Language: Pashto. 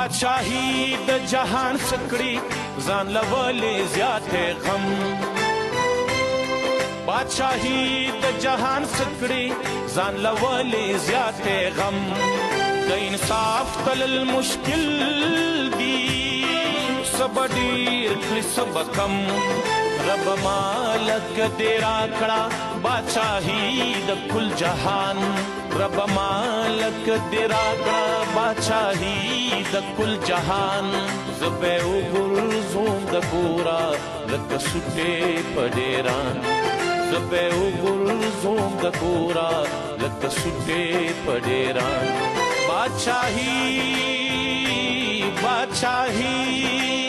बादशाही د जहान सکړي ځان لولې زیاته غم बादशाही د जहान सکړي ځان لولې زیاته غم د انصاف تلل مشکل دی سب ډیر کړي سب کم رب مالک دې راکړه बादशाही د کل جهان رب مالک دې راکړه बादशाही د کل جهان زبې وګرځوم د کورا لکه سټې په ډیران زبې وګرځوم د کورا لکه سټې په ډیران बादशाही बादशाही